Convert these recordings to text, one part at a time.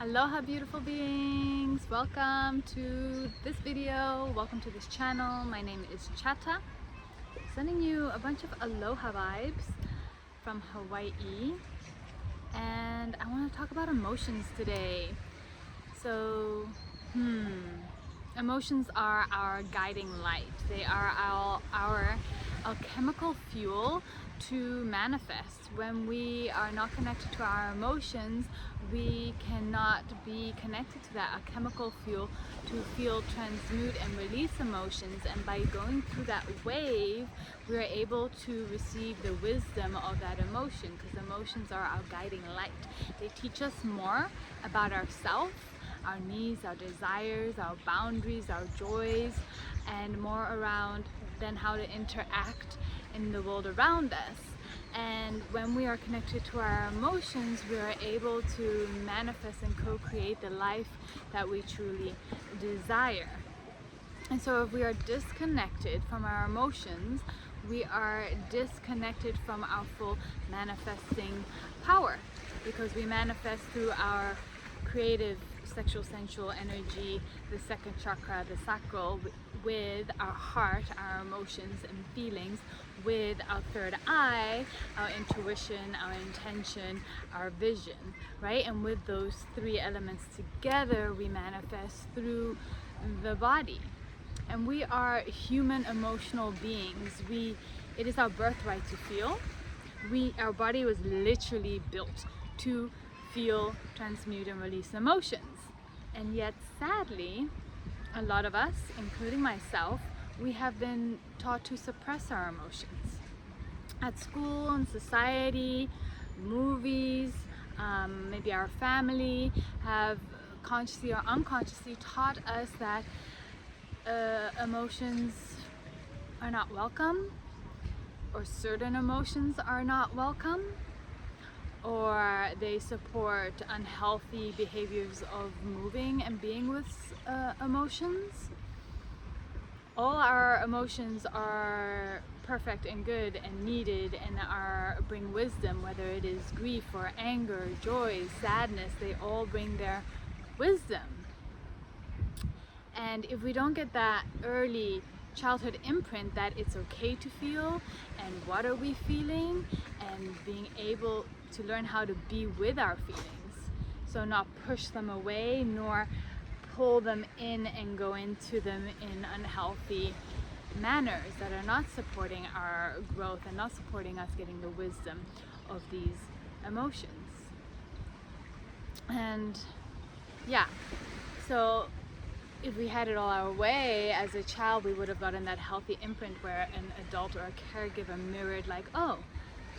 Aloha beautiful beings, welcome to this video, welcome to this channel. My name is Chata, sending you a bunch of aloha vibes from Hawaii, and I want to talk about emotions today. So emotions are our guiding light. They are our alchemical fuel to manifest. When we are not connected to our emotions, we cannot be connected to that alchemical fuel to feel, transmute, and release emotions. And by going through that wave, we are able to receive the wisdom of that emotion, because emotions are our guiding light. They teach us more about ourselves, our needs, our desires, our boundaries, our joys, and more around than how to interact in the world around us. And when we are connected to our emotions, we are able to manifest and co-create the life that we truly desire. And so if we are disconnected from our emotions, we are disconnected from our full manifesting power, because we manifest through our creative, sexual, sensual energy, the second chakra, the sacral, with our heart, our emotions and feelings, with our third eye, our intuition, our intention, our vision, right? And with those three elements together, we manifest through the body. And we are human emotional beings. It is our birthright to feel. Our body was literally built to feel, transmute, and release emotions. And yet, sadly, a lot of us, including myself, we have been taught to suppress our emotions. At school, in society, movies, maybe our family have consciously or unconsciously taught us that emotions are not welcome, or certain emotions are not welcome, or they support unhealthy behaviors of moving and being with emotions. All our emotions are perfect and good and needed and bring wisdom, whether it is grief or anger, joy, sadness, they all bring their wisdom. And if we don't get that early childhood imprint that it's okay to feel, and what are we feeling, and being able to learn how to be with our feelings, so not push them away nor pull them in and go into them in unhealthy manners that are not supporting our growth and not supporting us getting the wisdom of these emotions. And yeah, so if we had it all our way as a child, we would have gotten that healthy imprint where an adult or a caregiver mirrored, like, oh,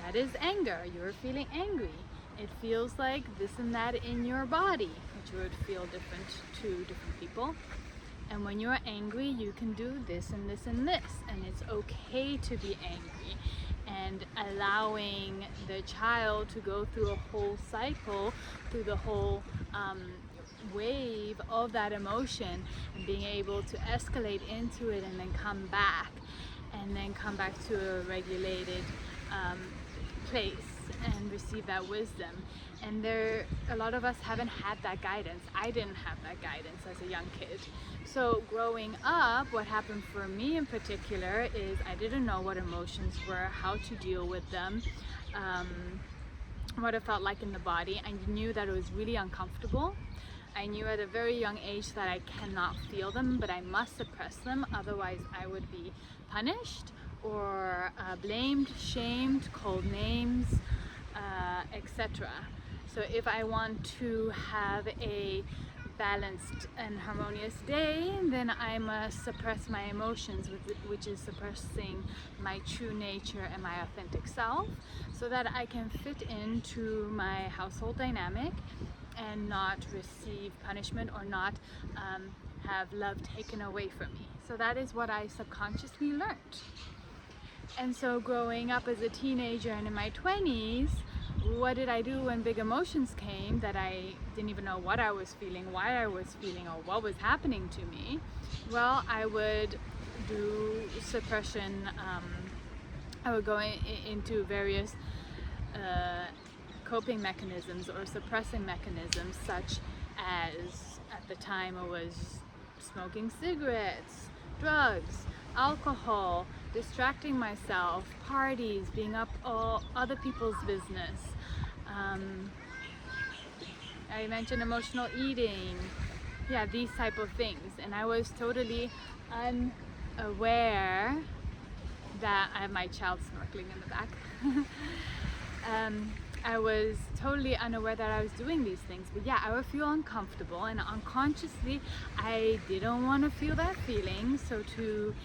that is anger, you're feeling angry, it feels like this and that in your body, which would feel different to different people. And when you're angry, you can do this and this and this, and it's okay to be angry. And allowing the child to go through a whole cycle, through the whole wave of that emotion, and being able to escalate into it and then come back to a regulated place and receive that wisdom. And a lot of us haven't had that guidance. I didn't have that guidance as a young kid. So growing up, what happened for me in particular is I didn't know what emotions were, how to deal with them, what it felt like in the body. I knew that it was really uncomfortable. I knew at a very young age that I cannot feel them, but I must suppress them, otherwise I would be punished or blamed, shamed, called names, etc. So if I want to have a balanced and harmonious day, then I must suppress my emotions, which is suppressing my true nature and my authentic self, so that I can fit into my household dynamic and not receive punishment or not have love taken away from me. So that is what I subconsciously learned. And so growing up as a teenager and in my 20s, what did I do when big emotions came that I didn't even know what I was feeling, why I was feeling, or what was happening to me? Well, I would do suppression. I would go into various coping mechanisms or suppressing mechanisms, such as at the time I was smoking cigarettes, drugs, alcohol, distracting myself, parties, being up all other people's business. I mentioned emotional eating, yeah, these type of things, and I was totally unaware that I have my child snorkeling in the back. I was totally unaware that I was doing these things, but yeah, I would feel uncomfortable, and unconsciously I didn't want to feel that feeling. So to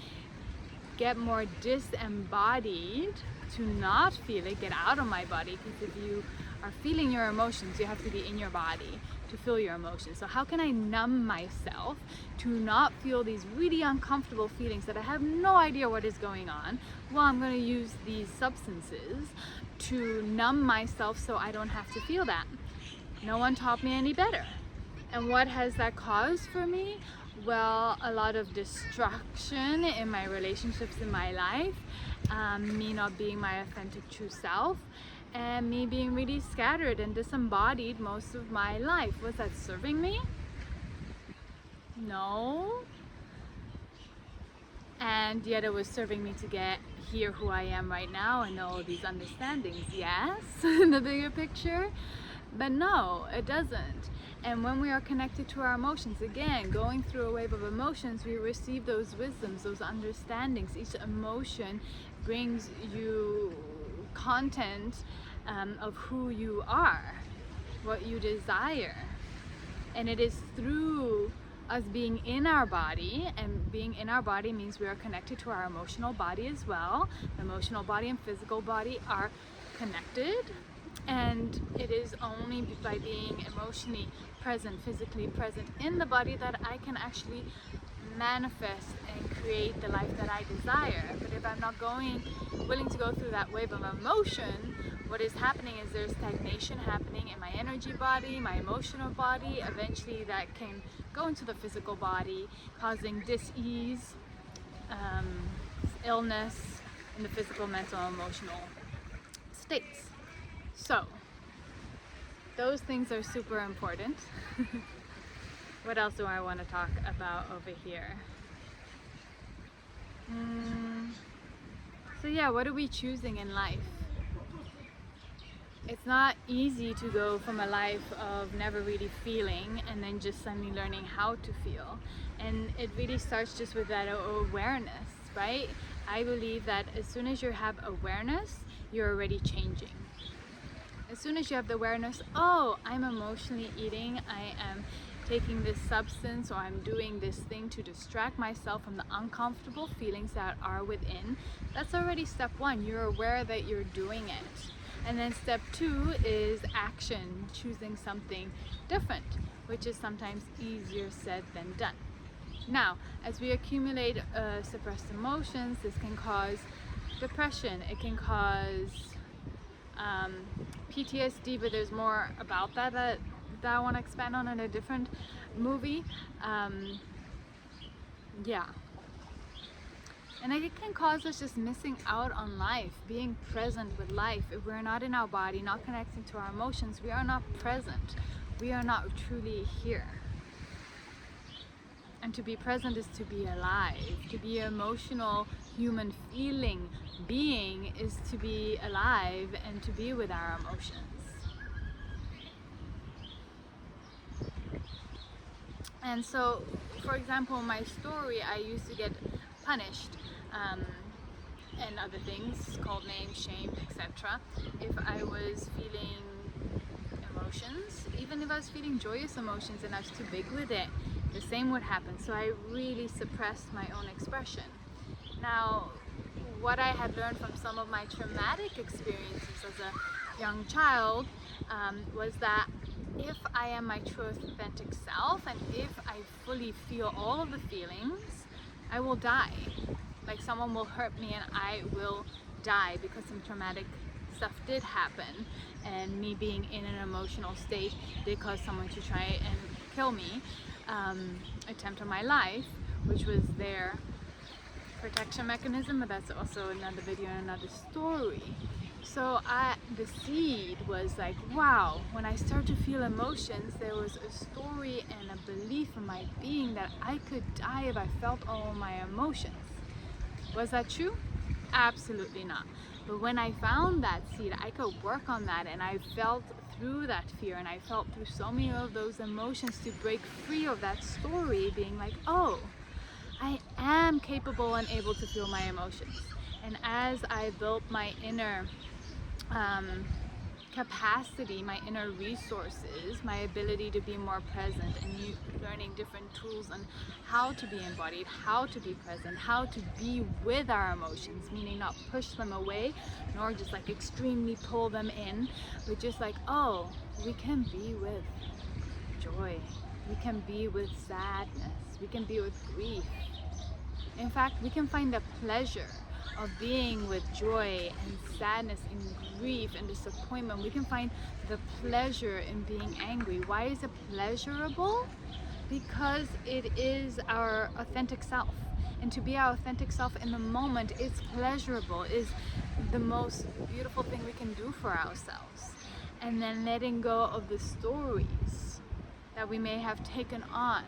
get more disembodied, to not feel it, get out of my body, because if you are feeling your emotions, you have to be in your body to feel your emotions. So how can I numb myself to not feel these really uncomfortable feelings that I have no idea what is going on? Well, I'm going to use these substances to numb myself so I don't have to feel that. No one taught me any better. And what has that caused for me? Well, a lot of destruction in my relationships in my life, me not being my authentic true self, and me being really scattered and disembodied most of my life. Was that serving me? No. And yet it was serving me to get here who I am right now and know these understandings, yes, in the bigger picture. But no, it doesn't. And when we are connected to our emotions, again, going through a wave of emotions, we receive those wisdoms, those understandings. Each emotion brings you content of who you are, what you desire. And it is through us being in our body, and being in our body means we are connected to our emotional body as well. The emotional body and physical body are connected, and it is only by being emotionally present, physically present in the body, that I can actually manifest and create the life that I desire. But if I'm not willing to go through that wave of emotion, what is happening is there's stagnation happening in my energy body, my emotional body. Eventually that can go into the physical body, causing dis-ease, illness in the physical, mental, emotional states. So those things are super important. What else do I want to talk about over here? So yeah, what are we choosing in life? It's not easy to go from a life of never really feeling and then just suddenly learning how to feel. And it really starts just with that awareness, right? I believe that as soon as you have awareness, you're already changing. As soon as you have the awareness, oh, I'm emotionally eating, I am taking this substance, or I'm doing this thing to distract myself from the uncomfortable feelings that are within, that's already step one. You're aware that you're doing it. And then step two is action, choosing something different, which is sometimes easier said than done. Now, as we accumulate suppressed emotions, this can cause depression, it can cause PTSD, but there's more about that I want to expand on in a different movie. Yeah. And it can cause us just missing out on life, being present with life. If we're not in our body, not connecting to our emotions, we are not present. We are not truly here. And to be present is to be alive. To be an emotional, human feeling being is to be alive and to be with our emotions. And so, for example, in my story, I used to get punished and other things called name, shame, etc. if I was feeling emotions, even if I was feeling joyous emotions and I was too big with it, the same would happen. So I really suppressed my own expression. Now, what I had learned from some of my traumatic experiences as a young child was that if I am my true authentic self, and if I fully feel all of the feelings, I will die. Like someone will hurt me and I will die because some traumatic stuff did happen, and me being in an emotional state did cause someone to try and kill me, attempt on my life, which was their protection mechanism, but that's also another video and another story. The seed was like, wow, when I start to feel emotions, there was a story and a belief in my being that I could die if I felt all my emotions. Was that true? Absolutely not. But when I found that seed, I could work on that, and I felt through that fear, and I felt through so many of those emotions to break free of that story, being like, oh, I am capable and able to feel my emotions. And as I built my inner capacity, my inner resources, my ability to be more present, and learning different tools on how to be embodied, how to be present, how to be with our emotions, meaning not push them away, nor just like extremely pull them in, but just like, oh, we can be with joy, we can be with sadness, we can be with grief. In fact, we can find the pleasure of being with joy and sadness and grief and disappointment. We can find the pleasure in being angry. Why is it pleasurable? Because it is our authentic self. And to be our authentic self in the moment is pleasurable, is the most beautiful thing we can do for ourselves. And then letting go of the stories that we may have taken on,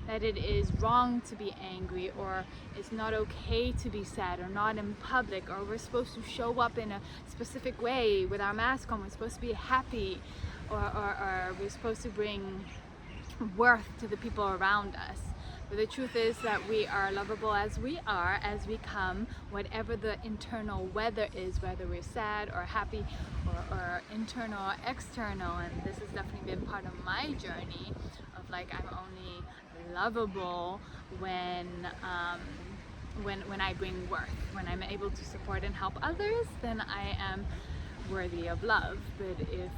that it is wrong to be angry, or it's not okay to be sad, or not in public, or we're supposed to show up in a specific way with our mask on, we're supposed to be happy, or we're supposed to bring worth to the people around us. But the truth is that we are lovable as we are, as we come, whatever the internal weather is, whether we're sad or happy, or internal or external. And this has definitely been part of my journey of like, I'm only lovable when I bring worth, when I'm able to support and help others, then I am worthy of love. But if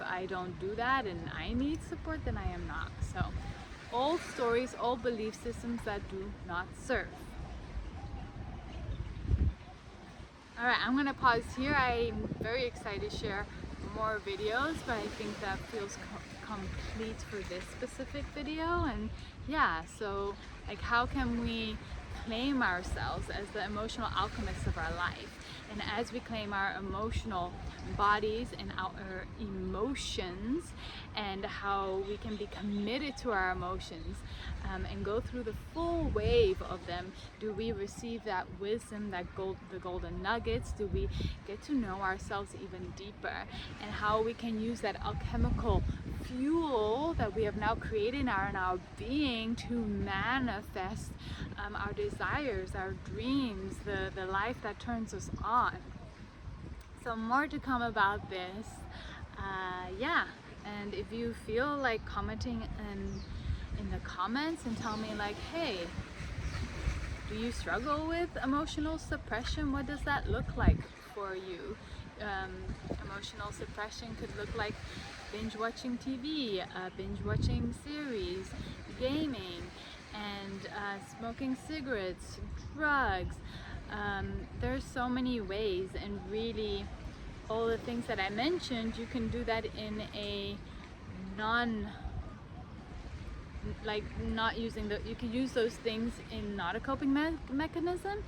I don't do that and I need support, then I am not. So old stories, old belief systems that do not serve. All right, I'm gonna pause here. I'm very excited to share more videos, but I think that feels complete for this specific video. And yeah, so like, how can we claim ourselves as the emotional alchemists of our life? And as we claim our emotional bodies and our emotions, and how we can be committed to our emotions and go through the full wave of them, do we receive that wisdom, the golden nuggets? Do we get to know ourselves even deeper? And how we can use that alchemical fuel that we have now created in our being to manifest our desires, our dreams, the life that turns us on. So more to come about this. Yeah, and if you feel like commenting in the comments and tell me like, hey, do you struggle with emotional suppression? What does that look like for you? Emotional suppression could look like binge watching TV, binge watching series, gaming, and smoking cigarettes, drugs. There's so many ways, and really all the things that I mentioned, you can do that in a you can use those things in not a coping mechanism,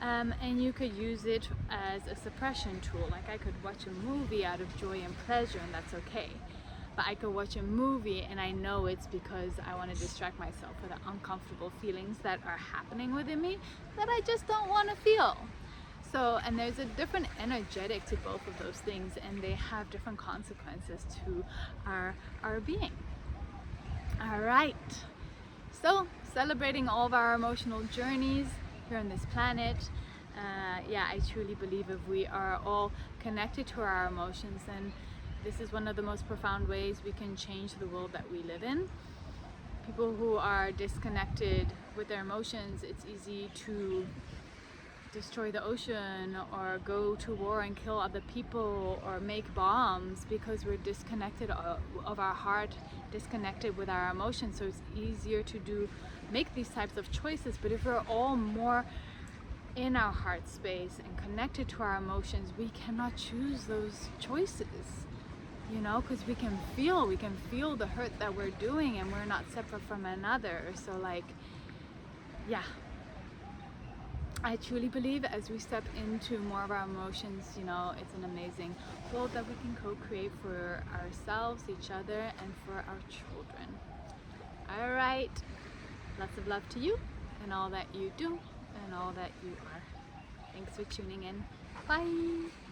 and you could use it as a suppression tool. Like, I could watch a movie out of joy and pleasure, and that's okay. But I could watch a movie and I know it's because I want to distract myself with the uncomfortable feelings that are happening within me that I just don't want to feel. So, and there's a different energetic to both of those things, and they have different consequences to our being. All right. So, celebrating all of our emotional journeys here on this planet. Yeah, I truly believe if we are all connected to our emotions, then this is one of the most profound ways we can change the world that we live in. People who are disconnected with their emotions, it's easy to destroy the ocean or go to war and kill other people or make bombs, because we're disconnected of our heart, disconnected with our emotions. So it's easier to make these types of choices. But if we're all more in our heart space and connected to our emotions, we cannot choose those choices, you know, because we can feel the hurt that we're doing, and we're not separate from another. So like, yeah, I truly believe as we step into more of our emotions, you know, it's an amazing world that we can co-create for ourselves, each other, and for our children. All right, lots of love to you and all that you do and all that you are. Thanks for tuning in. Bye.